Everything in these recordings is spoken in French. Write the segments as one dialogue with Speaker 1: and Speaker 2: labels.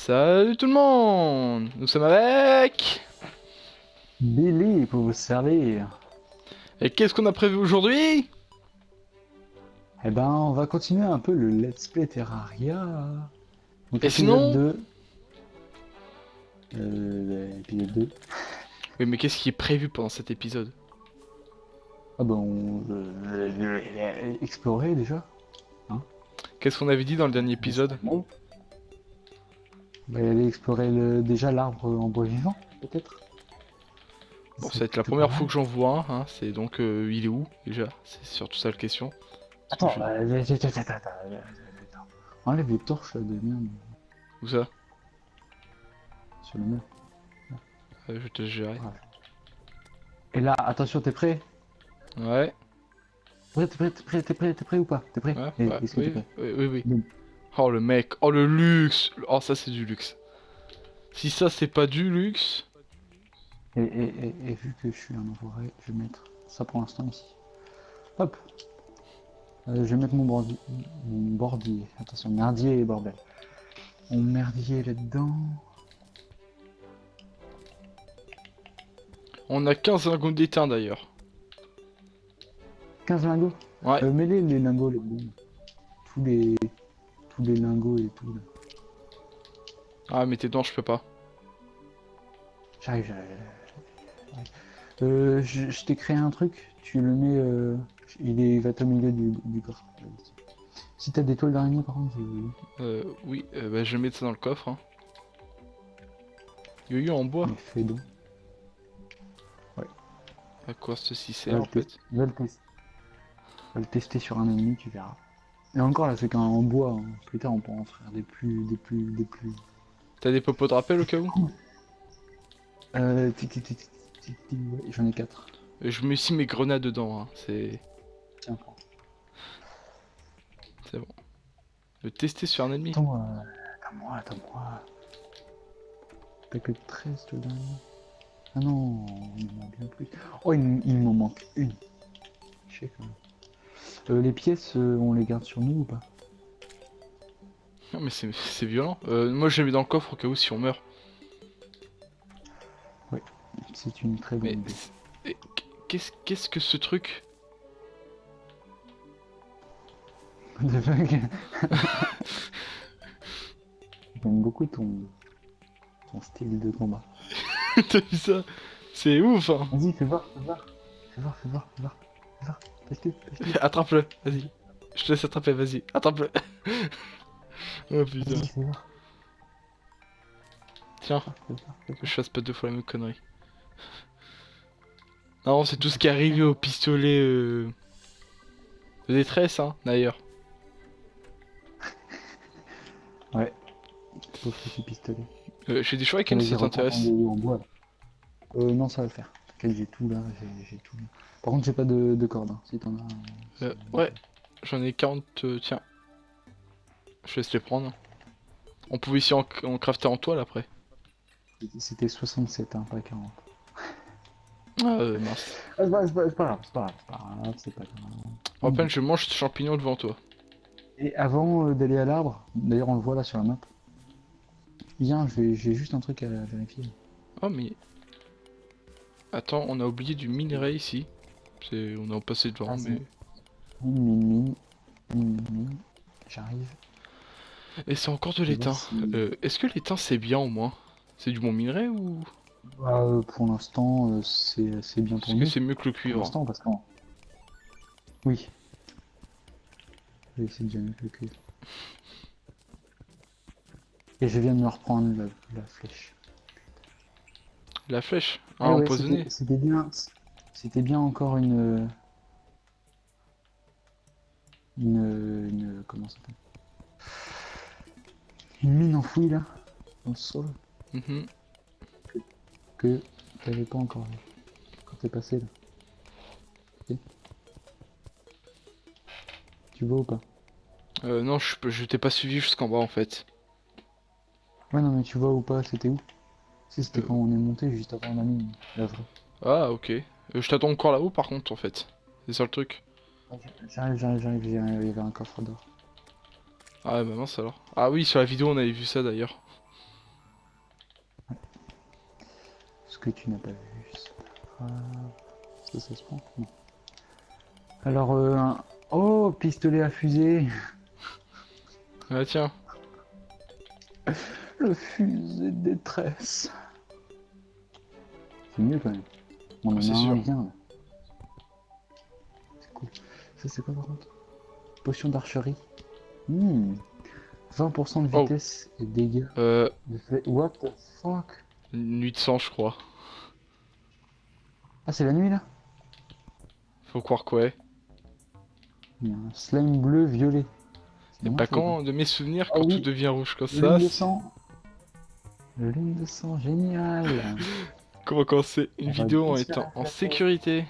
Speaker 1: Salut tout le monde. Nous sommes avec...
Speaker 2: Billy pour vous servir.
Speaker 1: Et qu'est-ce qu'on a prévu aujourd'hui?
Speaker 2: Eh ben, on va continuer un peu le Let's Play Terraria. Donc
Speaker 1: Et
Speaker 2: épisode
Speaker 1: sinon...
Speaker 2: 2. Épisode 2.
Speaker 1: Oui, mais qu'est-ce qui est prévu pendant cet épisode?
Speaker 2: Ah ben, explorer déjà. Hein.
Speaker 1: Qu'est-ce qu'on avait dit dans le dernier épisode?
Speaker 2: Bon. On va y aller explorer déjà l'arbre en bois vivant, peut-être.
Speaker 1: Bon, ça
Speaker 2: C'est
Speaker 1: va être la
Speaker 2: plutôt
Speaker 1: première
Speaker 2: pas
Speaker 1: fois
Speaker 2: mal.
Speaker 1: que j'en vois un, hein. C'est donc... il est où, déjà? C'est surtout ça la question. Parce que
Speaker 2: Attends, attends. Enlève les torches là, de merde
Speaker 1: Où ça?
Speaker 2: sur le mur.
Speaker 1: Je te gérerai.
Speaker 2: Voilà. Et là, attention, t'es prêt?
Speaker 1: Ouais,
Speaker 2: T'es prêt ou pas? T'es prêt?
Speaker 1: ouais,
Speaker 2: Eh,
Speaker 1: ouais,
Speaker 2: est-ce que t'es
Speaker 1: oui,
Speaker 2: prêt?
Speaker 1: oui, oui, oui.
Speaker 2: Boum.
Speaker 1: Oh le mec, oh le luxe. Oh ça c'est du luxe. Si ça c'est pas du luxe...
Speaker 2: Et vu que je suis un enfoiré, je vais mettre ça pour l'instant ici. Hop. Je vais mettre mon bordier. Attention, merdier et bordel. Mon merdier là-dedans.
Speaker 1: On a 15 lingots d'étain d'ailleurs.
Speaker 2: 15 lingots.
Speaker 1: Ouais.
Speaker 2: Mets-les les lingots, les bons. Tous les, tous les lingots et tout là.
Speaker 1: Ah mais tes dents je peux pas.
Speaker 2: J'arrive. Je t'ai créé un truc. Tu le mets. Il va être au milieu du coffre. Si t'as des toiles d'araignée, par contre,
Speaker 1: Oui, bah, je vais mettre ça dans le coffre. Hein. Yo-yo en bois.
Speaker 2: mais fais donc.
Speaker 1: À quoi ceci
Speaker 2: Va
Speaker 1: sert
Speaker 2: le
Speaker 1: en
Speaker 2: tester.
Speaker 1: fait?
Speaker 2: Va le tester sur un ennemi, tu verras. Et encore là, c'est qu'en bois. Hein. Plus tard, on pourra en faire des plus.
Speaker 1: T'as des popos de rappel au cas où?
Speaker 2: Ouais, j'en ai 4.
Speaker 1: Je mets aussi mes grenades dedans. Hein.
Speaker 2: Tiens,
Speaker 1: C'est bon. Le tester sur un ennemi.
Speaker 2: attends-moi. T'as que 13 toi dernier. Ah non, il m'en manque bien plus. Oh, il m'en manque une. Je sais quand même. Les pièces, on les garde sur nous ou pas?
Speaker 1: Non mais c'est violent. Moi je les mets dans le coffre au cas où si on meurt.
Speaker 2: Oui, c'est une très bonne
Speaker 1: Mais
Speaker 2: idée.
Speaker 1: qu'est-ce que ce truc?
Speaker 2: What the fuck. J'aime beaucoup ton style de combat.
Speaker 1: T'as vu ça? C'est ouf hein.
Speaker 2: Vas-y, fais voir. Fais voir. Pêche-le.
Speaker 1: Attrape-le, vas-y. Je te laisse attraper, vas-y. Attrape-le. Oh putain.
Speaker 2: Vas-y, fais voir.
Speaker 1: Tiens,
Speaker 2: Fais voir.
Speaker 1: que je fasse pas deux fois la même connerie. Non, c'est tout ce qui est arrivé au pistolet de détresse, hein, d'ailleurs.
Speaker 2: Ouais, pauvre petit pistolet.
Speaker 1: J'ai des Shuriken si
Speaker 2: Vas-y,
Speaker 1: ça
Speaker 2: reprends ton
Speaker 1: t'intéresse.
Speaker 2: yo-yo en bois. Non, ça va le faire. T'inquiète, j'ai tout là, j'ai tout. Par contre, j'ai pas de corde, hein, si t'en as.
Speaker 1: Ouais, j'en ai 40, tiens. Je laisse les prendre. On pouvait ici en crafter en toile après.
Speaker 2: C'était 67, hein, pas 40.
Speaker 1: Ah, mince.
Speaker 2: C'est pas grave, c'est pas grave.
Speaker 1: Rappelle, je mange ce champignon devant toi.
Speaker 2: Et avant d'aller à l'arbre, d'ailleurs on le voit là sur la map. Viens, j'ai juste un truc à vérifier.
Speaker 1: Oh, mais. Attends, on a oublié du minerai ici. On est en passé devant,
Speaker 2: Ah,
Speaker 1: mais.
Speaker 2: Mine. J'arrive.
Speaker 1: Et c'est encore de
Speaker 2: Je vois
Speaker 1: l'étain.
Speaker 2: si-
Speaker 1: Est-ce que l'étain c'est bien au moins? C'est du bon minerai ou.
Speaker 2: Pour l'instant, c'est bien
Speaker 1: Est-ce
Speaker 2: pour
Speaker 1: que
Speaker 2: nous.
Speaker 1: c'est mieux que le
Speaker 2: Pour
Speaker 1: cuivre?
Speaker 2: l'instant, parce que. Oui. Oui, c'est déjà mieux que le cul. Et je viens de me reprendre la flèche.
Speaker 1: La flèche? Ah,
Speaker 2: Ouais,
Speaker 1: empoisonnée?
Speaker 2: c'était bien. C'était bien encore comment ça s'appelle? Une mine enfouie là, dans le sol,
Speaker 1: Mhm.
Speaker 2: que t'avais pas encore vu quand t'es passé là. Ok. Tu vois ou pas?
Speaker 1: Non, je t'ai pas suivi jusqu'en bas en fait.
Speaker 2: Ouais, non, mais tu vois ou pas, c'était où? Si, c'était
Speaker 1: Euh,
Speaker 2: quand on est monté juste avant la mine, la vraie.
Speaker 1: Ah, ok. Je t'attends encore là-haut par contre en fait. C'est ça le truc.
Speaker 2: J'arrive, il y avait un coffre d'or.
Speaker 1: Ah, bah mince alors. Ah oui, sur la vidéo on avait vu ça d'ailleurs.
Speaker 2: que tu n'as pas vu. C'est pas grave. Ça se prend? Non. Alors, oh, pistolet à fusée.
Speaker 1: Ah tiens.
Speaker 2: Le fusée de détresse. C'est mieux quand même. On
Speaker 1: Ah,
Speaker 2: en
Speaker 1: c'est
Speaker 2: a un
Speaker 1: sûr.
Speaker 2: bien là. C'est cool. Ça c'est quoi par contre? Potion d'archerie. 20% de
Speaker 1: Oh.
Speaker 2: vitesse et dégâts. What the fuck?
Speaker 1: Nuit de sang, je crois.
Speaker 2: Ah, c'est la nuit là?
Speaker 1: Faut croire quoi.
Speaker 2: Il y a un slime bleu violet. C'est
Speaker 1: Et
Speaker 2: moi
Speaker 1: bah
Speaker 2: ça ou pas?
Speaker 1: quand, de mes souvenirs,
Speaker 2: Ah
Speaker 1: quand tout
Speaker 2: oui,
Speaker 1: devient rouge comme ça,
Speaker 2: lune de sang. Lune de sang, génial.
Speaker 1: comment commencer une
Speaker 2: On va
Speaker 1: vidéo
Speaker 2: bien
Speaker 1: en
Speaker 2: se faire
Speaker 1: étant en
Speaker 2: éclater.
Speaker 1: sécurité.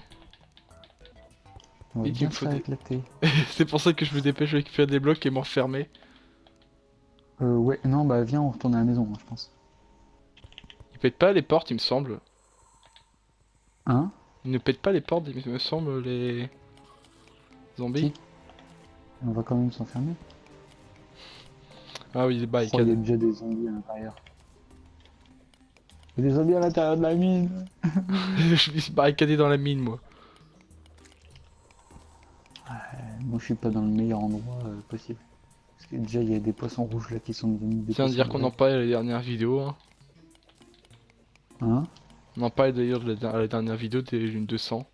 Speaker 2: On va
Speaker 1: Et qu'il
Speaker 2: bien
Speaker 1: me
Speaker 2: se
Speaker 1: faut
Speaker 2: faire
Speaker 1: des...
Speaker 2: éclater.
Speaker 1: C'est pour ça que je me dépêche de récupérer des blocs et m'enfermer.
Speaker 2: Ouais, non, bah viens, on retourne à la maison, hein, je pense.
Speaker 1: Ils pètent pas les portes, il me semble.
Speaker 2: Hein?
Speaker 1: Ils ne pètent pas les portes, il me semble, les zombies.
Speaker 2: Si. On va quand même s'enfermer.
Speaker 1: Ah oui, les
Speaker 2: Oh, il y a
Speaker 1: barricades.
Speaker 2: déjà des zombies à l'intérieur. Il y a des zombies à l'intérieur de la mine.
Speaker 1: Je me suis barricadé dans la mine, moi.
Speaker 2: Moi, je suis pas dans le meilleur endroit possible. Parce que déjà, il y a des poissons rouges là qui sont devenus des
Speaker 1: Tiens,
Speaker 2: poissons
Speaker 1: dire qu'on en
Speaker 2: bleus.
Speaker 1: parlait à la dernière vidéo. Hein.
Speaker 2: Hein?
Speaker 1: On en parlait d'ailleurs à la dernière vidéo des lunes de sang.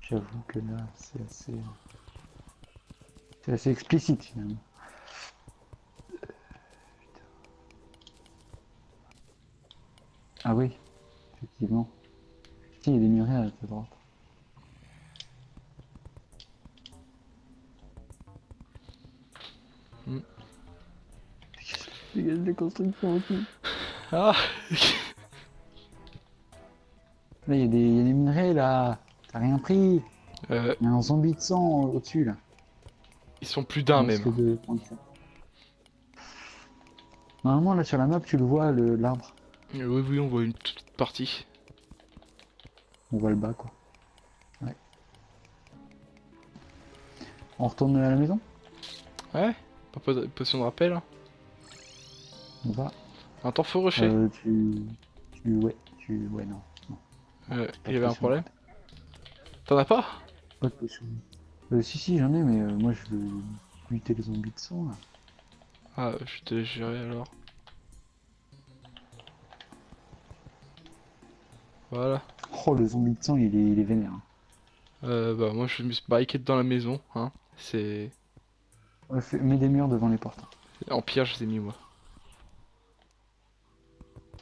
Speaker 2: J'avoue que là, c'est assez explicite finalement. Ah oui, effectivement. Si, il y a des murets à ta droite.
Speaker 1: Hmm.
Speaker 2: Dégage les constructions aussi.
Speaker 1: Ah
Speaker 2: Là, il y a des minerais là. T'as rien pris. Il y a un zombie de sang au-dessus là.
Speaker 1: Ils sont plus d'un
Speaker 2: On
Speaker 1: même.
Speaker 2: risque de prendre ça. Normalement, là sur la map, tu le vois, l'arbre.
Speaker 1: Oui, oui, on voit une toute petite partie.
Speaker 2: On voit le bas quoi. Ouais. On retourne à la maison?
Speaker 1: Ouais, pas de potion de rappel. Hein.
Speaker 2: On va.
Speaker 1: Un temps faut rusher.
Speaker 2: Ouais, non. Non. Pas
Speaker 1: Il y
Speaker 2: de
Speaker 1: avait un
Speaker 2: potion.
Speaker 1: problème. T'en as pas?
Speaker 2: Pas de potion. Si, j'en ai, mais moi je veux buter les zombies de sang là.
Speaker 1: Ah, je te laisse gérer alors. Voilà.
Speaker 2: Oh, le zombie de sang, il est vénère. Hein.
Speaker 1: Bah moi je me suis barricadé dans la maison. Hein. C'est...
Speaker 2: Ouais, mets des murs devant les portes.
Speaker 1: En pierre je les ai mis moi.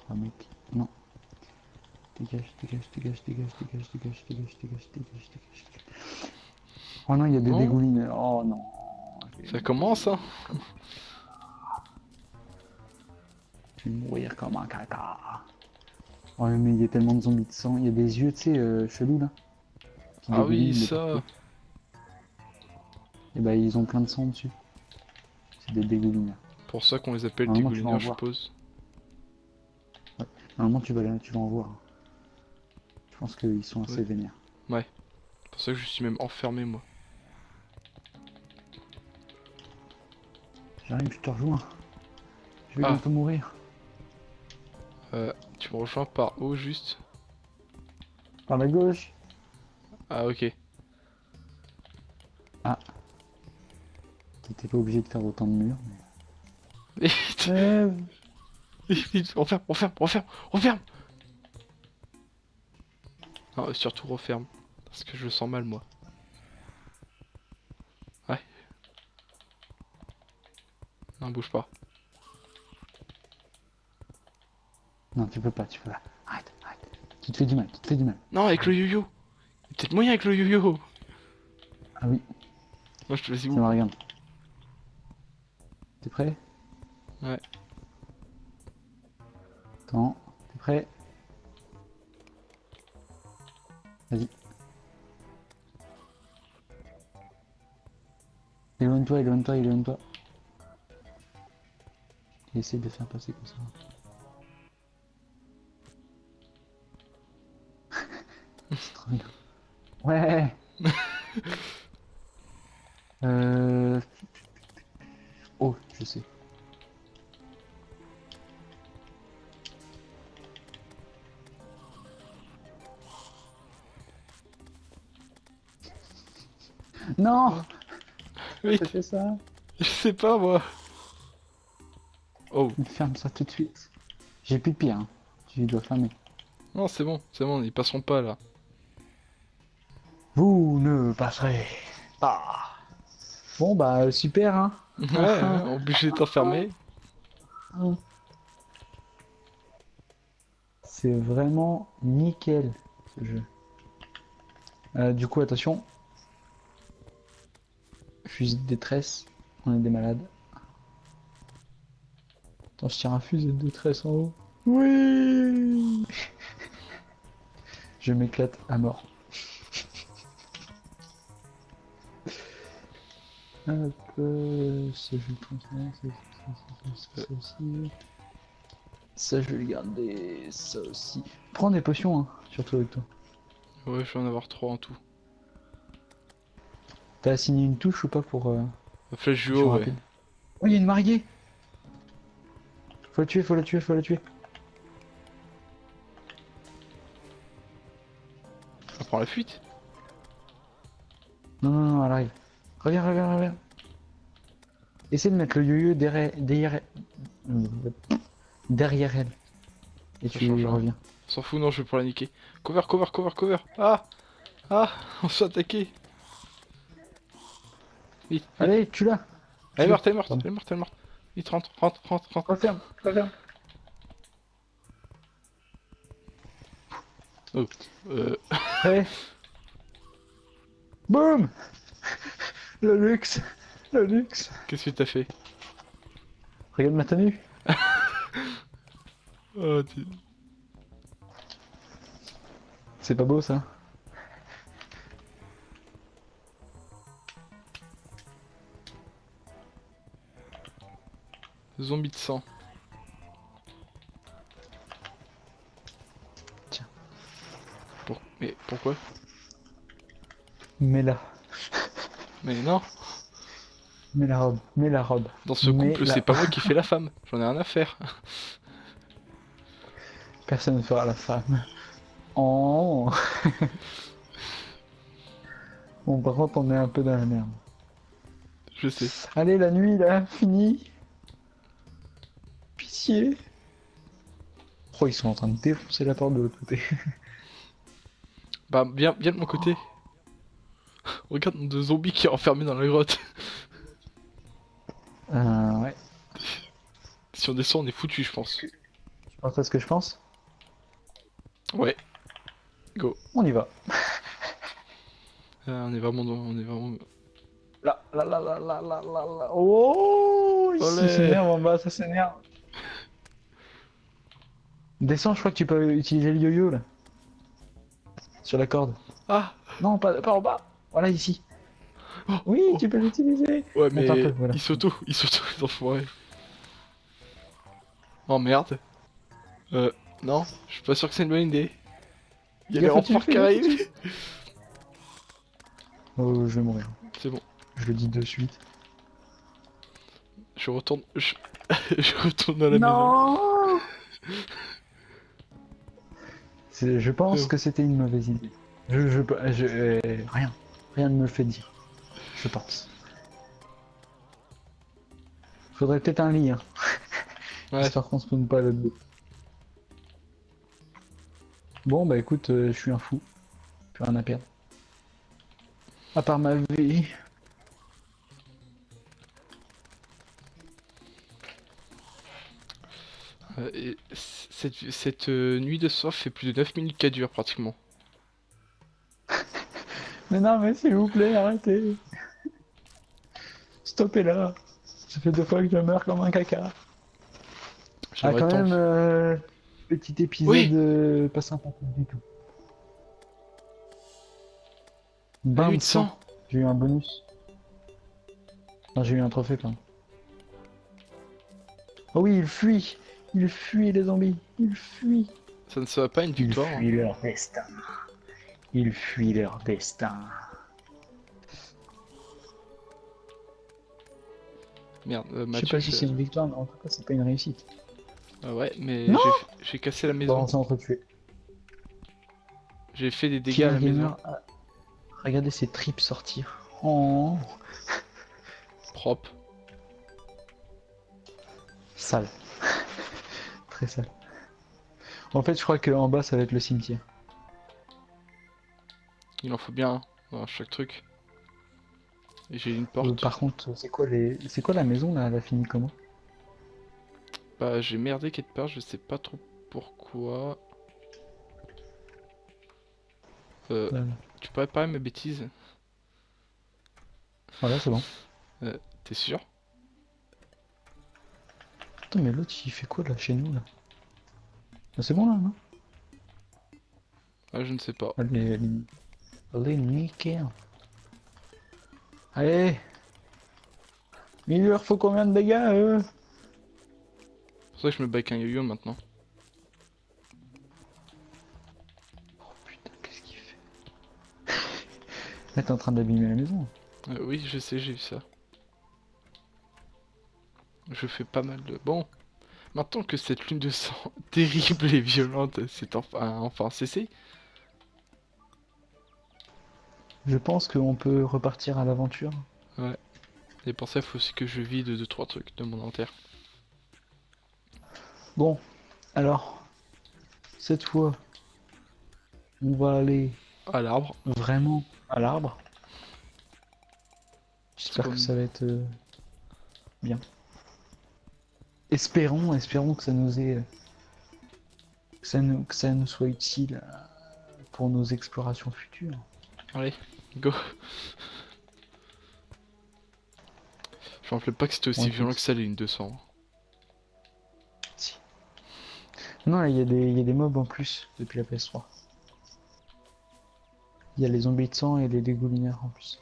Speaker 2: Ah, mec. Non. Dégage, dégage, dégage, dégage, dégage, dégage, dégage, dégage, dégage, dégage. Oh non, il y a des
Speaker 1: Non.
Speaker 2: dégoulines. Oh non.
Speaker 1: Ça commence hein.
Speaker 2: Je vais mourir comme un caca. Oh mais il y a tellement de zombies de sang. Il y a des yeux, tu sais, chelous là. Qui
Speaker 1: Ah oui,
Speaker 2: dégoulinent de
Speaker 1: ça.
Speaker 2: partout. Et bah ils ont plein de sang dessus. C'est des dégoulineurs.
Speaker 1: Pour ça qu'on les appelle
Speaker 2: Normalement, tu vas en
Speaker 1: dégoulineurs, je
Speaker 2: voir.
Speaker 1: suppose.
Speaker 2: Normalement tu vas en voir. Je pense qu'ils sont assez
Speaker 1: Ouais.
Speaker 2: vénères.
Speaker 1: Ouais. C'est pour ça que je suis même enfermé moi.
Speaker 2: J'arrive, je te rejoins. Je vais
Speaker 1: Ah.
Speaker 2: bientôt mourir.
Speaker 1: Tu me rejoins par où juste?
Speaker 2: Par la gauche.
Speaker 1: Ah ok.
Speaker 2: T'étais pas obligé de faire autant de murs.
Speaker 1: Vite,
Speaker 2: Mais...
Speaker 1: vite, referme, referme, referme, referme. Non, surtout referme. Parce que je le sens mal moi. Ouais. Non, bouge pas.
Speaker 2: Non, tu peux pas, tu peux pas. Arrête, arrête. Tu te fais du mal, tu te fais du mal.
Speaker 1: Non, avec le yo-yo. Il y a peut-être moyen avec le yo-yo.
Speaker 2: Ah oui,
Speaker 1: Moi je te laisse
Speaker 2: tiens,
Speaker 1: où?
Speaker 2: regarde. T'es prêt?
Speaker 1: Ouais.
Speaker 2: Attends, t'es prêt? Vas-y. Éloigne-toi, éloigne-toi, éloigne-toi. Et essaye de faire passer comme ça. C'est trop bien. Ouais. euh... Oh, je sais. Non!
Speaker 1: Oui,
Speaker 2: T'as fait ça?
Speaker 1: je sais pas moi. Oh,
Speaker 2: Il ferme ça tout de suite. J'ai plus de pire, hein. Tu dois fermer.
Speaker 1: non, c'est bon, ils passeront pas là.
Speaker 2: Vous ne passerez pas. Bon bah super hein.
Speaker 1: Ouais, ouais, obligé d'être enfermé.
Speaker 2: C'est vraiment nickel ce jeu. Du coup attention. Fusil de détresse. On est des malades. Attends, je tire un fusil de détresse en haut. Oui. Je m'éclate à mort. Hop, ça je vais le transmettre, ça aussi. Ça je vais le garder, ça aussi. Prends des potions, hein, surtout avec toi.
Speaker 1: Ouais, je vais en avoir 3 en tout.
Speaker 2: T'as assigné une touche ou pas pour
Speaker 1: Flèche du
Speaker 2: action
Speaker 1: haut, ouais.
Speaker 2: rapide? Oh, il y a une mariée! Faut la tuer, faut la tuer, faut la tuer.
Speaker 1: On prend la fuite.
Speaker 2: Non, non, non, elle arrive. Reviens, reviens, reviens. Essaye de mettre le yo-yo derrière elle. Et
Speaker 1: Ça
Speaker 2: tu
Speaker 1: change rien.
Speaker 2: reviens.
Speaker 1: On s'en fout, non, je vais pour la niquer. Cover, cover, cover, cover. Ah! Ah! On se fait attaquer. Vite, vite.
Speaker 2: Allez, tu l'as!
Speaker 1: Elle est morte, elle est morte,
Speaker 2: Pardon.
Speaker 1: elle est morte, elle est morte. Vite, rentre, rentre, rentre, rentre.
Speaker 2: Referme, referme.
Speaker 1: Oh.
Speaker 2: Prêt? Boum! Le luxe! Le luxe!
Speaker 1: Qu'est-ce que t'as fait?
Speaker 2: Regarde ma tenue!
Speaker 1: Oh,
Speaker 2: C'est pas beau ça?
Speaker 1: zombie de sang.
Speaker 2: Tiens.
Speaker 1: Mais pourquoi?
Speaker 2: Mets-la.
Speaker 1: Mais non,
Speaker 2: Mets la robe. Mets la robe.
Speaker 1: dans ce
Speaker 2: Mets
Speaker 1: couple,
Speaker 2: la-
Speaker 1: c'est pas moi qui fais la femme. J'en ai rien à faire.
Speaker 2: Personne ne fera la femme. Oh. Bon, par contre, on est un peu dans la merde.
Speaker 1: Je sais.
Speaker 2: Allez, la nuit là, fini. Pitié. Oh, ils sont en train de défoncer la porte de l'autre côté.
Speaker 1: Bah, viens, viens de mon côté. Regarde nos deux zombies qui est enfermé dans la grotte.
Speaker 2: Ouais.
Speaker 1: Si on descend, on est foutu, je pense.
Speaker 2: Tu penses à ce que je pense?
Speaker 1: Ouais. Go.
Speaker 2: On y va.
Speaker 1: On est vraiment, on est vraiment.
Speaker 2: Là, là, là, là, là, là, là, là. Oh,
Speaker 1: Olé.
Speaker 2: ça s'énerve en bas, ça s'énerve. Descends, je crois que tu peux utiliser le yo-yo là. Sur la corde.
Speaker 1: Ah.
Speaker 2: Non, pas en bas. Voilà, ici.
Speaker 1: Oh,
Speaker 2: Oui,
Speaker 1: oh.
Speaker 2: tu peux l'utiliser.
Speaker 1: Ouais,
Speaker 2: Monte
Speaker 1: mais
Speaker 2: un peu, voilà.
Speaker 1: ils s'auto, les enfoirés. Oh merde. Non, je suis pas sûr que c'est une bonne idée. Il y a les
Speaker 2: Gaffe à-tu,
Speaker 1: remparts qui
Speaker 2: fais gaffe
Speaker 1: arrivent.
Speaker 2: Oh, je vais mourir.
Speaker 1: C'est bon.
Speaker 2: Je le dis de suite.
Speaker 1: Je retourne. Je retourne à la maison.
Speaker 2: Non. Je pense
Speaker 1: Oh.
Speaker 2: que c'était une mauvaise idée. Rien. Rien ne me le fait dire. Je pense. Faudrait peut-être un lit, hein.
Speaker 1: Ouais.
Speaker 2: Histoire qu'on se tourne pas là-dedans. Bon, bah écoute, je suis un fou. Plus rien à perdre. À part ma vie.
Speaker 1: Et cette nuit de soif fait plus de 9 minutes qu'elle dure pratiquement.
Speaker 2: Mais non, mais s'il vous plaît, arrêtez. Stoppez là. Ça fait 2 fois que je meurs comme un caca. Ah,
Speaker 1: J'aimerais
Speaker 2: quand
Speaker 1: tant.
Speaker 2: même, petit épisode
Speaker 1: Oui.
Speaker 2: pas sympathique du tout.
Speaker 1: La
Speaker 2: Bain
Speaker 1: nuit
Speaker 2: de
Speaker 1: de
Speaker 2: sang.
Speaker 1: sang.
Speaker 2: J'ai eu un bonus. Non, j'ai eu un trophée, pardon. Oh oui, il fuit. Il fuit les zombies. Il fuit.
Speaker 1: Ça ne sera pas une
Speaker 2: Ils
Speaker 1: victoire. Hein.
Speaker 2: fuient leur destin. Ils fuient leur destin.
Speaker 1: Merde,
Speaker 2: Je sais
Speaker 1: Mathieu.
Speaker 2: pas si c'est une victoire, mais en tout cas, c'est pas une réussite.
Speaker 1: Ouais, mais
Speaker 2: Non.
Speaker 1: j'ai cassé la
Speaker 2: Bon,
Speaker 1: maison.
Speaker 2: on s'est entretués.
Speaker 1: J'ai fait des dégâts à la
Speaker 2: Killer
Speaker 1: maison.
Speaker 2: Gamer a- Regardez ses tripes sortir. Oh,
Speaker 1: Propre.
Speaker 2: sale. Très sale. En fait, je crois qu'en bas, ça va être le cimetière.
Speaker 1: Il en faut bien hein, dans chaque truc. Et j'ai une porte.
Speaker 2: Par contre, c'est quoi la maison là? Elle a fini comment?
Speaker 1: Bah j'ai merdé quelque part, je sais pas trop pourquoi. Euh,
Speaker 2: Là, là.
Speaker 1: Tu peux réparer mes bêtises?
Speaker 2: Voilà, c'est bon.
Speaker 1: T'es sûr?
Speaker 2: Attends, mais l'autre, il fait quoi là chez nous là? Ah, c'est bon là, non?
Speaker 1: Ah je ne sais pas.
Speaker 2: Allez, nickel. Allez! Il leur faut combien de dégâts, eux?
Speaker 1: C'est pour ça que je me bats avec un yo-yo maintenant.
Speaker 2: Oh putain, qu'est-ce qu'il fait? Là, t'es en train d'abîmer la maison.
Speaker 1: Oui je sais, j'ai vu ça. Je fais pas mal de... Bon, maintenant que cette lune de sang terrible et violente s'est enfin cessée,
Speaker 2: Je pense qu'on peut repartir à l'aventure.
Speaker 1: ouais. Et pour ça, il faut aussi que je vide 2-3 trucs de mon inventaire.
Speaker 2: Bon, alors, cette fois, on va aller
Speaker 1: À l'arbre.
Speaker 2: vraiment à l'arbre.
Speaker 1: C'est
Speaker 2: J'espère que
Speaker 1: comme...
Speaker 2: ça va être bien. Espérons que ça nous ait, que ça nous soit utile pour nos explorations futures.
Speaker 1: Allez, go. Je me rappelais pas que c'était
Speaker 2: Bon,
Speaker 1: aussi violent
Speaker 2: écoute,
Speaker 1: que ça, les lignes de sang.
Speaker 2: si. Non, là, il y a des mobs en plus depuis la PS3. Il y a les zombies de sang et les dégoulineurs en plus.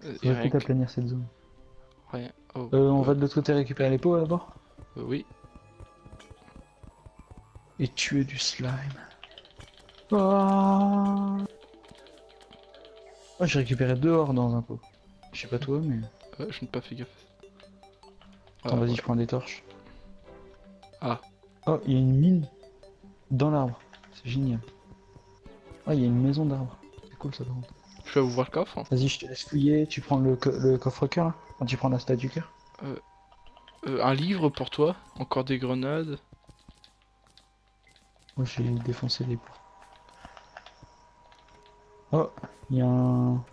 Speaker 1: Et
Speaker 2: Faudrait
Speaker 1: rien
Speaker 2: peut-être
Speaker 1: que...
Speaker 2: aplanir cette zone.
Speaker 1: Rien. Oh,
Speaker 2: On va de l'autre côté récupérer les pots d'abord.
Speaker 1: oui.
Speaker 2: Et tuer du slime. Ah. Oh, j'ai récupéré 2 ors dans un pot. Je sais pas toi, mais...
Speaker 1: Je n'ai pas fait gaffe.
Speaker 2: Attends, vas-y,
Speaker 1: Ouais.
Speaker 2: je prends des torches.
Speaker 1: Ah,
Speaker 2: Oh, il y a une mine dans l'arbre. C'est génial. Ah, il y a une maison d'arbre. C'est cool ça par contre.
Speaker 1: je vais ouvrir le coffre.
Speaker 2: Vas-y, je te laisse fouiller. Tu prends le coffre-cœur là. Quand tu prends la statue cœur.
Speaker 1: Un livre pour toi. Encore des grenades.
Speaker 2: Moi, j'ai défoncé les portes. Oh, il y a un...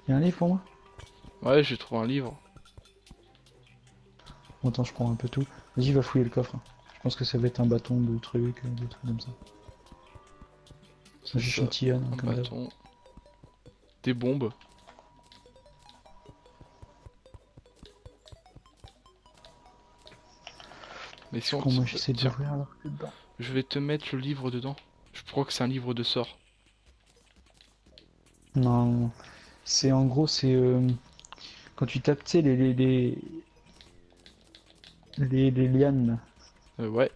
Speaker 2: Il y a un livre pour moi?
Speaker 1: Ouais, j'ai trouvé un livre.
Speaker 2: Bon, attends, je prends un peu tout. Vas-y, va fouiller le coffre. Je pense que ça va être un bâton de trucs, des trucs comme ça.
Speaker 1: C'est ça.
Speaker 2: J'échantillonne
Speaker 1: Un
Speaker 2: comme d'hab.
Speaker 1: bâton. Des bombes. Mais si on...
Speaker 2: Quand moi j'essaie
Speaker 1: Tiens,
Speaker 2: d'ouvrir alors que dedans.
Speaker 1: je vais te mettre le livre dedans. Je crois que c'est un livre de sorts.
Speaker 2: Non, non, non. C'est en gros, c'est quand tu tapes, tu sais, les lianes,
Speaker 1: Ouais.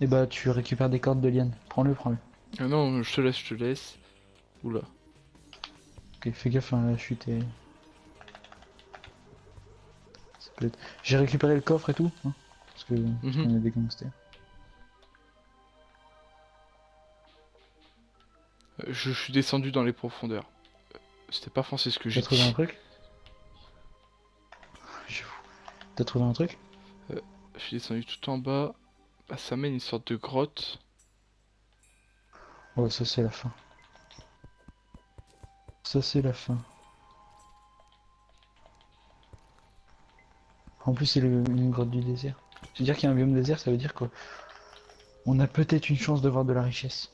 Speaker 2: et bah tu récupères des cordes de lianes. Prends-le, prends-le.
Speaker 1: Ah non, je te laisse, je te laisse. Oula.
Speaker 2: Ok, fais gaffe, hein, la chute est. Ça peut être- J'ai récupéré le coffre et tout, hein, parce qu'on est des gangsters.
Speaker 1: Je suis descendu dans les profondeurs. C'était pas français ce que
Speaker 2: T'as
Speaker 1: j'ai
Speaker 2: trouvé un
Speaker 1: dit.
Speaker 2: truc? J'avoue. T'as trouvé un truc?
Speaker 1: Je suis descendu tout en bas. Bah, ça mène une sorte de grotte.
Speaker 2: Ouais, ça c'est la fin. Ça c'est la fin. En plus, c'est une grotte du désert. C'est-à-dire qu'il y a un biome désert, ça veut dire qu'on a peut-être une chance de voir de la richesse.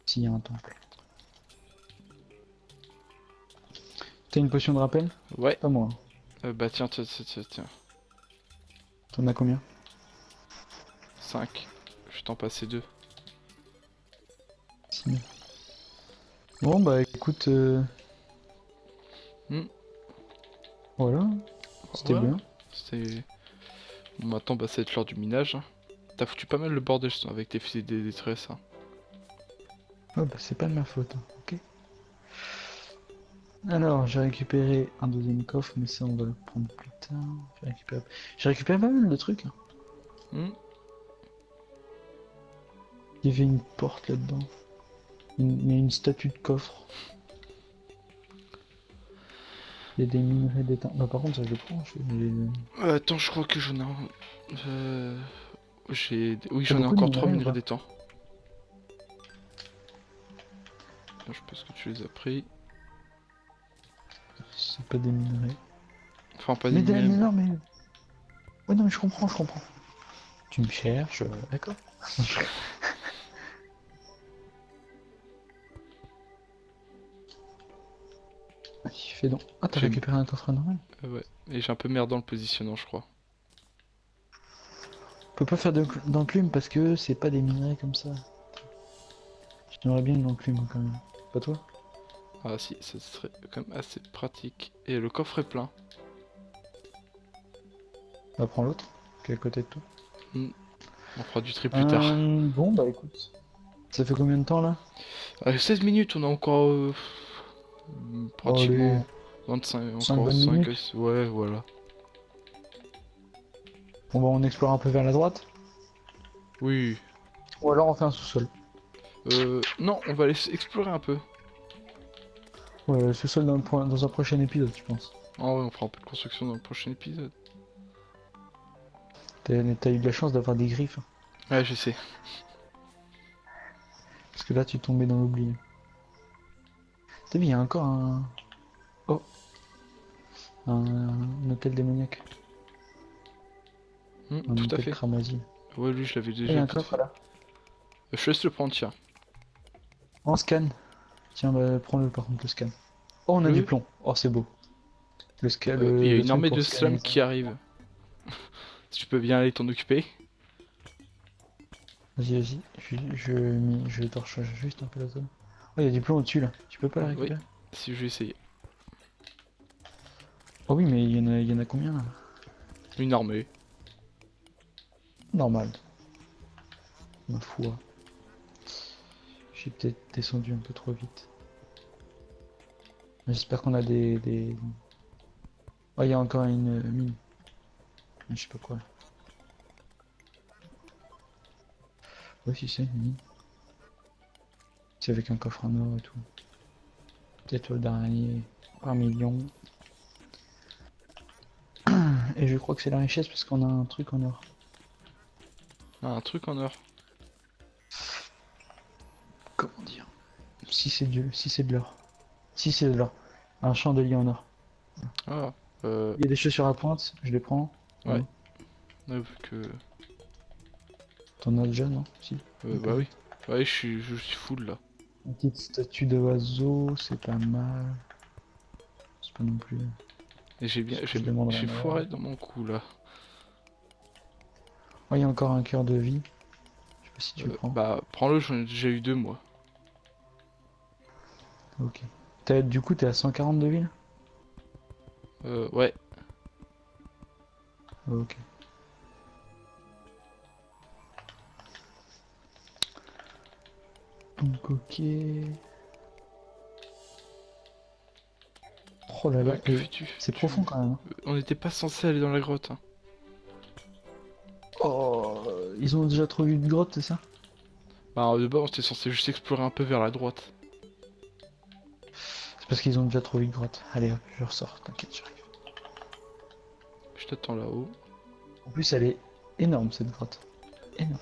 Speaker 2: S'il y a un temple. T'as une potion de rappel?
Speaker 1: Ouais.
Speaker 2: Pas moi.
Speaker 1: Bah tiens, tiens, tiens, tiens, tiens.
Speaker 2: T'en as combien?
Speaker 1: 5. Je vais t'en passer 2.
Speaker 2: 6 000. Bon bah écoute,
Speaker 1: Hmm.
Speaker 2: voilà, c'était
Speaker 1: Ouais.
Speaker 2: bien.
Speaker 1: C'est... Bon, maintenant, bah, ça va être l'heure du minage. T'as foutu pas mal le bordel avec tes fusils de détresse. Hein.
Speaker 2: Ouais bah c'est pas de ma faute, hein, ok. Alors j'ai récupéré un deuxième coffre, mais ça on va le prendre plus tard. J'ai récupéré pas mal de trucs. Hein.
Speaker 1: Hmm.
Speaker 2: Il y avait une porte là-dedans. Mais une statue de coffre. Il y a des minerais d'étain. Bah par contre ça je le prends.
Speaker 1: Attends, je crois que j'en ai un. Oui,
Speaker 2: T'as
Speaker 1: j'en ai
Speaker 2: beaucoup de
Speaker 1: encore 3
Speaker 2: minerais ou
Speaker 1: minerais
Speaker 2: pas?
Speaker 1: d'étang. Je pense que tu les as pris.
Speaker 2: C'est pas des minerais.
Speaker 1: Enfin, pas des
Speaker 2: Mais
Speaker 1: minerais.
Speaker 2: non mais... Ouais non mais je comprends, je comprends. Tu me cherches, d'accord. Il fait donc... Ah t'as
Speaker 1: J'ai-
Speaker 2: récupéré un coffre normal?
Speaker 1: Ouais, et j'ai un peu merdé dans le positionnement, je crois.
Speaker 2: On peut pas faire d'enclume parce que c'est pas des minerais comme ça. J'aimerais bien une enclume quand même. Pas toi?
Speaker 1: Ah si, ça serait quand même assez pratique. Et le coffre est plein.
Speaker 2: Bah prends l'autre, qui est à côté de toi.
Speaker 1: Hmm, On fera du tri plus tard.
Speaker 2: Bon bah écoute. Ça fait combien de temps là?
Speaker 1: 16 minutes, on a encore
Speaker 2: Oh, allez,
Speaker 1: pratiquement 25,
Speaker 2: 5
Speaker 1: encore
Speaker 2: bonnes
Speaker 1: 5.
Speaker 2: minutes.
Speaker 1: Ouais, voilà.
Speaker 2: Bon bah on explore un peu vers la droite.
Speaker 1: Oui.
Speaker 2: Ou alors on fait un sous-sol.
Speaker 1: Non, on va aller explorer un peu.
Speaker 2: Ouais, le sous-sol dans un prochain épisode, je pense.
Speaker 1: Ah ouais, on fera un peu de construction dans le prochain épisode.
Speaker 2: T'as eu de la chance d'avoir des griffes, hein.
Speaker 1: Ouais, je sais.
Speaker 2: Parce que là tu tombais dans l'oubli. T'as vu, il y a encore un... Oh, un hôtel démoniaque. Un
Speaker 1: Tout à
Speaker 2: hôtel
Speaker 1: fait.
Speaker 2: cramoisi.
Speaker 1: Ouais, lui, je l'avais
Speaker 2: Il y
Speaker 1: déjà
Speaker 2: a un
Speaker 1: vite
Speaker 2: coffre
Speaker 1: fait.
Speaker 2: là.
Speaker 1: Je laisse le prendre, tiens.
Speaker 2: En scan. Tiens, bah prends-le par contre, le scan. Oh, on a du
Speaker 1: Le...
Speaker 2: plomb. Oh, c'est beau. Le scan,
Speaker 1: Il y a
Speaker 2: le
Speaker 1: une
Speaker 2: truc
Speaker 1: armée
Speaker 2: pour
Speaker 1: de
Speaker 2: scanner
Speaker 1: slums
Speaker 2: ça.
Speaker 1: qui arrive. Si tu peux bien aller t'en occuper.
Speaker 2: Vas-y, vas-y. Je te recharge juste un peu la zone. Oh, il y a du plomb au-dessus là. Tu peux pas le
Speaker 1: Oui,
Speaker 2: récupérer?
Speaker 1: si je vais essayer.
Speaker 2: Oh oui, mais il y en a combien là?
Speaker 1: Une armée.
Speaker 2: Normal. Ma foi. J'ai peut-être descendu un peu trop vite. J'espère qu'on a des... Oh, il y a encore une mine. Je sais pas quoi. Ouais, si c'est une mine. C'est avec un coffre en or et tout. Peut-être le dernier. 1 million. Et je crois que c'est la richesse parce qu'on a un truc en or.
Speaker 1: Ah, un truc en or.
Speaker 2: Comment dire? Si c'est si c'est de l'or. Si c'est de l'or. Un chandelier en or.
Speaker 1: Ah,
Speaker 2: Il y a des chaussures à pointe, je les prends.
Speaker 1: ouais.
Speaker 2: Ouais.
Speaker 1: Vu que...
Speaker 2: T'en as déjà, non? Si.
Speaker 1: bah oui. Ouais, je suis full là.
Speaker 2: Une petite statue d'oiseau, c'est pas mal. C'est pas non plus.
Speaker 1: Et j'ai bien...
Speaker 2: Ce que je demanderais
Speaker 1: J'ai
Speaker 2: en or.
Speaker 1: foiré dans mon coup là.
Speaker 2: Oh, il y a encore un cœur de vie. Je sais pas si tu le prends.
Speaker 1: Bah, prends-le, j'en ai déjà eu 2 moi.
Speaker 2: Ok. Du coup, t'es à 140 de ville?
Speaker 1: Ouais.
Speaker 2: Ok. Donc, ok. Oh là là,
Speaker 1: Que
Speaker 2: et
Speaker 1: fais-tu?
Speaker 2: c'est profond quand même, hein.
Speaker 1: On n'était pas censé aller dans la grotte. Hein.
Speaker 2: Oh, ils ont déjà trouvé une grotte, c'est ça?
Speaker 1: Bah, de base, on était censé juste explorer un peu vers la droite.
Speaker 2: C'est parce qu'ils ont déjà trouvé une grotte. Allez hop, je ressors, t'inquiète, j'arrive.
Speaker 1: Je t'attends là-haut.
Speaker 2: En plus, elle est énorme cette grotte. Énorme.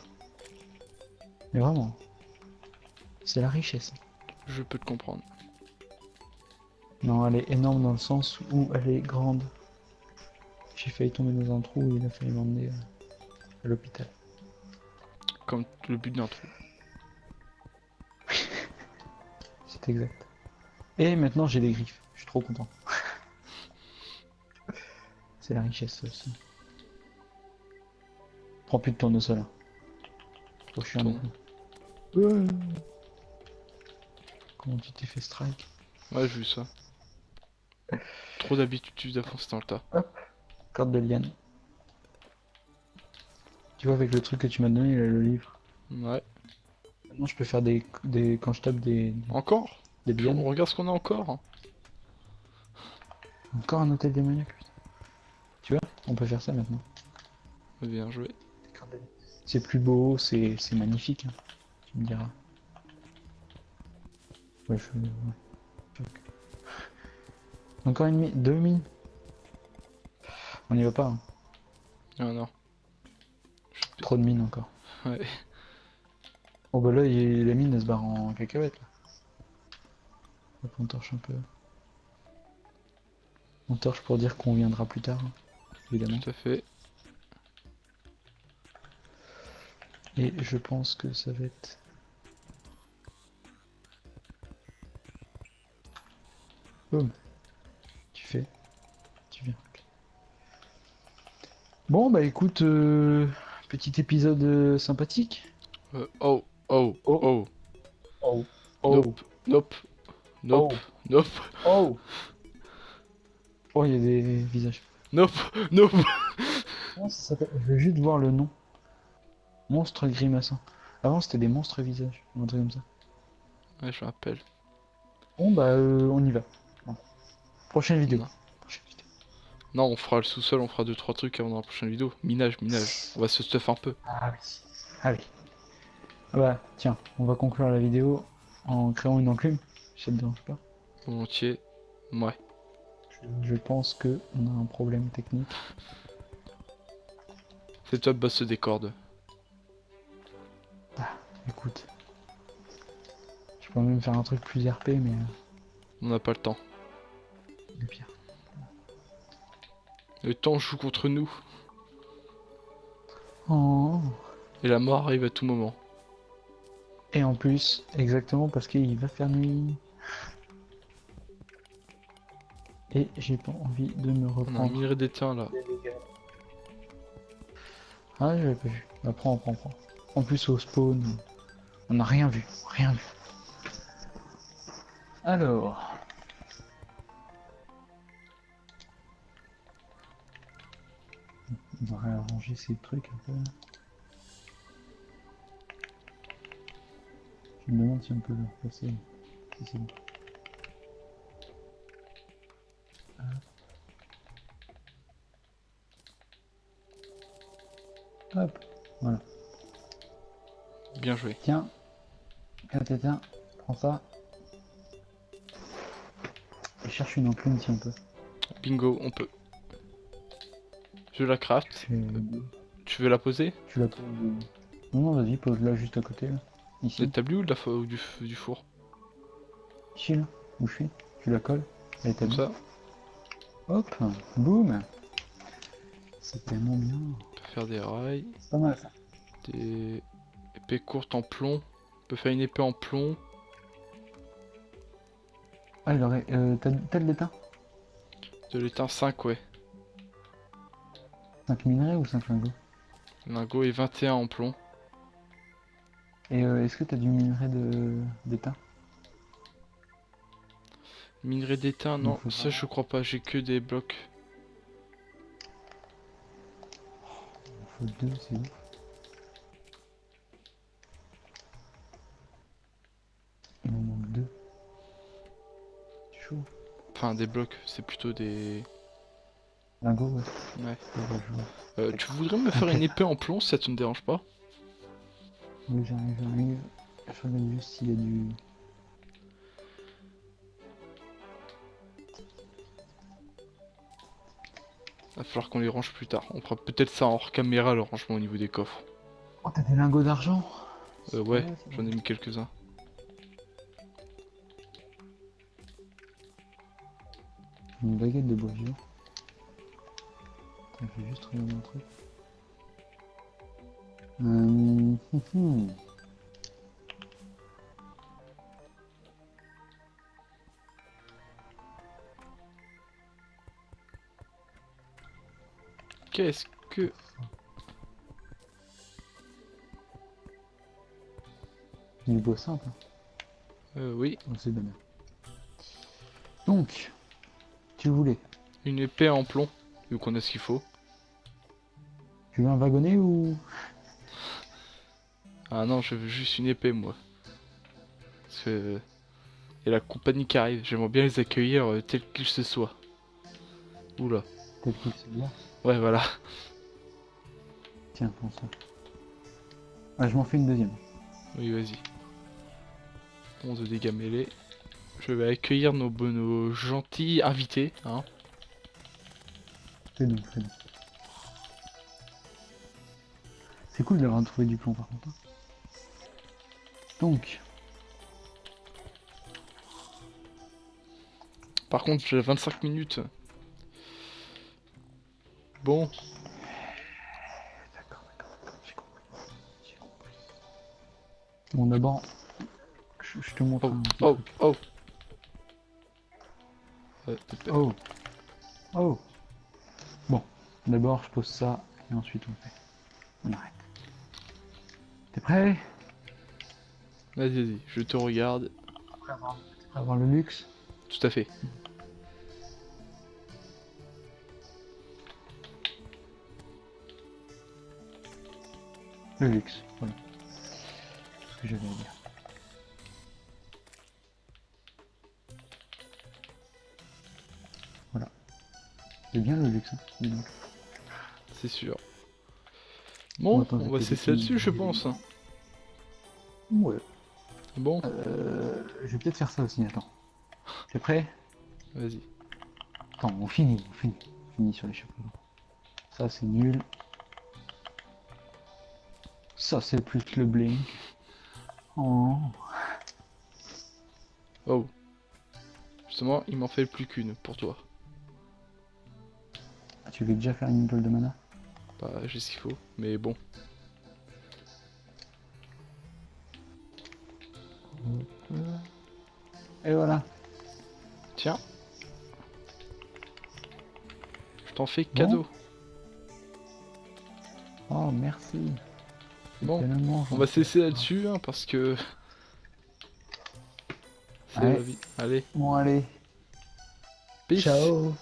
Speaker 2: Mais vraiment, c'est la richesse.
Speaker 1: Je peux te comprendre.
Speaker 2: Non, elle est énorme dans le sens où elle est grande. J'ai failli tomber dans un trou et il a fallu m'emmener à l'hôpital.
Speaker 1: Comme le but d'un trou.
Speaker 2: C'est exact. Et maintenant j'ai des griffes. Je suis trop content. C'est la richesse ça aussi. Prends plus de tournesol. Hein. Trop chiant.
Speaker 1: Tourne.
Speaker 2: Ouais. Comment tu t'es fait strike?
Speaker 1: Ouais, j'ai vu ça. Trop d'habitude d'avancer dans le tas.
Speaker 2: Corde de liane. Tu vois avec le truc que tu m'as donné, là, le livre.
Speaker 1: Ouais.
Speaker 2: Maintenant je peux faire quand je tape
Speaker 1: Encore?
Speaker 2: des lianes.
Speaker 1: On regarde ce qu'on a encore. Hein.
Speaker 2: Encore un hôtel démoniaque, putain. Tu vois, on peut faire ça maintenant.
Speaker 1: Bien joué.
Speaker 2: C'est plus beau, c'est magnifique. Hein. Tu me diras. Ouais, ouais. Encore une mine, 2 mines. On y va pas, hein.
Speaker 1: Non, non.
Speaker 2: Trop de mines encore.
Speaker 1: Ouais.
Speaker 2: Oh bah là, la mine elle se barre en cacahuète là. Hop, on torche un peu. On torche pour dire qu'on viendra plus tard, hein, évidemment.
Speaker 1: Tout à fait.
Speaker 2: Et je pense que ça va être... Boum. Tu fais. Tu viens. Ok. Bon bah écoute, petit épisode sympathique.
Speaker 1: Oh, oh,
Speaker 2: Oh,
Speaker 1: oh.
Speaker 2: oh, oh,
Speaker 1: Nope, nope, nope,
Speaker 2: oh,
Speaker 1: nope,
Speaker 2: oh. Oh, il y a des visages.
Speaker 1: nope, nope.
Speaker 2: Comment ça s'appelle? Je veux juste voir le nom. Monstre grimaçant. Avant c'était des monstres visages, un truc comme ça.
Speaker 1: Ouais, je me rappelle.
Speaker 2: Bon bah on y va. Bon. Prochaine vidéo.
Speaker 1: Non.
Speaker 2: Prochaine vidéo.
Speaker 1: Non, on fera le sous-sol, on fera 2-3 trucs avant dans la prochaine vidéo. Minage, minage. On va se stuff un peu.
Speaker 2: Ah oui. Ah oui. Ah bah tiens, on va conclure la vidéo en créant une enclume. Ça te dérange pas?
Speaker 1: Volontiers. Ouais.
Speaker 2: Je pense que on a un problème technique.
Speaker 1: C'est toi, boss des cordes.
Speaker 2: Ah, écoute. Je peux même faire un truc plus RP, mais
Speaker 1: On n'a pas le temps.
Speaker 2: le pire.
Speaker 1: Le temps joue contre nous.
Speaker 2: Oh.
Speaker 1: Et la mort arrive à tout moment.
Speaker 2: Et en plus, exactement parce qu'il va faire nuit. Et j'ai pas envie de me
Speaker 1: On a un
Speaker 2: reprendre.
Speaker 1: minerai d'étain là.
Speaker 2: Ah, j'avais pas vu. Bah, prends. En plus, au spawn, on n'a rien vu. Rien vu. Alors. On va réarranger ces trucs un peu. Je me demande si on peut le replacer. Si c'est bon. Hop. Voilà.
Speaker 1: Bien joué.
Speaker 2: Tiens. Tiens. Prends ça. Et cherche une enclume si on peut.
Speaker 1: Bingo, on peut. Je la craft.
Speaker 2: Tu,
Speaker 1: Tu veux la poser?
Speaker 2: tu la poses. Non, vas-y, pose-la juste à côté là.
Speaker 1: De
Speaker 2: Ici.
Speaker 1: l'établi ou de ou du four?
Speaker 2: Ici là. Où je suis. Tu la colles. Elle est
Speaker 1: Comme ça.
Speaker 2: Hop. Boum. C'est tellement bien.
Speaker 1: On peut faire des rails.
Speaker 2: C'est pas mal ça.
Speaker 1: Des épées courtes en plomb. On peut faire une épée en plomb.
Speaker 2: Ah, il aurait. T'as de l'étain?
Speaker 1: De l'étain 5, ouais.
Speaker 2: 5 minerais ou 5 lingots?
Speaker 1: Lingot et 21 en plomb.
Speaker 2: Et est-ce que t'as du minerai d'étain?
Speaker 1: Minerai d'étain, non.
Speaker 2: faut
Speaker 1: Ça, je crois pas. J'ai que des blocs.
Speaker 2: Il faut 2, c'est ouf. Il m'en manque 2. C'est chaud.
Speaker 1: Enfin, des blocs. C'est plutôt des...
Speaker 2: Lingots, ouais.
Speaker 1: Ouais.
Speaker 2: Ouais, je vois.
Speaker 1: Tu voudrais me faire une épée en plomb si ça te ne dérange pas?
Speaker 2: Oui, j'arrive. Je regarde juste s'il y a du.
Speaker 1: Va falloir qu'on les range plus tard. On fera peut-être ça hors caméra, le rangement au niveau des coffres.
Speaker 2: Oh, t'as des lingots d'argent?
Speaker 1: Ouais, j'en ai mis quelques-uns.
Speaker 2: Une baguette de bois vivant. Attends, je vais juste regarder un truc.
Speaker 1: Qu'est-ce que...
Speaker 2: Du bois simple.
Speaker 1: Oui.
Speaker 2: Oh, c'est bien. Donc, tu voulais.
Speaker 1: Une épée en plomb. Vu qu'on a ce qu'il faut.
Speaker 2: Tu veux un wagonnet ou.
Speaker 1: Ah non, je veux juste une épée, moi. Parce que... Et la compagnie qui arrive. J'aimerais bien les accueillir tels qu'ils se soient. Oula.
Speaker 2: Peut-être que c'est bien.
Speaker 1: Ouais, voilà.
Speaker 2: Tiens, prends ça. Ah, je m'en fais une deuxième.
Speaker 1: Oui, vas-y. 11 de dégâts mêlés. Je vais accueillir nos gentils invités, hein.
Speaker 2: Fais donc, fais donc. C'est cool d'avoir trouvé du plomb par contre. Hein. Donc,
Speaker 1: Par contre, j'ai 25 minutes. Bon,
Speaker 2: d'accord, j'ai compris. J'ai compris. Bon, d'abord, je te montre
Speaker 1: oh,
Speaker 2: un petit
Speaker 1: oh,
Speaker 2: truc.
Speaker 1: oh.
Speaker 2: Oh, oh. Bon, d'abord, je pose ça et ensuite on fait. On arrête. T'es prêt?
Speaker 1: Vas-y, vas-y, je te regarde.
Speaker 2: Prêt à avoir le luxe?
Speaker 1: Tout à fait.
Speaker 2: Le luxe, voilà. C'est ce que j'allais dire. Voilà. C'est bien le luxe, hein, dis donc.
Speaker 1: C'est sûr. Bon,
Speaker 2: Attends,
Speaker 1: on va
Speaker 2: j'ai
Speaker 1: cesser là-dessus, je pense.
Speaker 2: Ouais.
Speaker 1: Bon,
Speaker 2: Je vais peut-être faire ça aussi, attends. T'es prêt?
Speaker 1: vas-y.
Speaker 2: Attends, on finit, on finit. On finit sur les chapeaux. Ça, c'est nul. Ça, c'est plus le bling. Oh.
Speaker 1: Oh. Justement, il m'en fait plus qu'une pour toi.
Speaker 2: Ah, tu veux déjà faire une boule de mana?
Speaker 1: Bah, j'ai ce qu'il faut, mais bon.
Speaker 2: Et voilà.
Speaker 1: Tiens, je t'en fais
Speaker 2: Bon.
Speaker 1: cadeau.
Speaker 2: Oh, merci. C'est
Speaker 1: Bon,
Speaker 2: tellement
Speaker 1: on va
Speaker 2: gentil.
Speaker 1: cesser là-dessus, hein, parce que c'est
Speaker 2: Ouais.
Speaker 1: la vie. Allez,
Speaker 2: Bon, allez.
Speaker 1: peace.
Speaker 2: Ciao.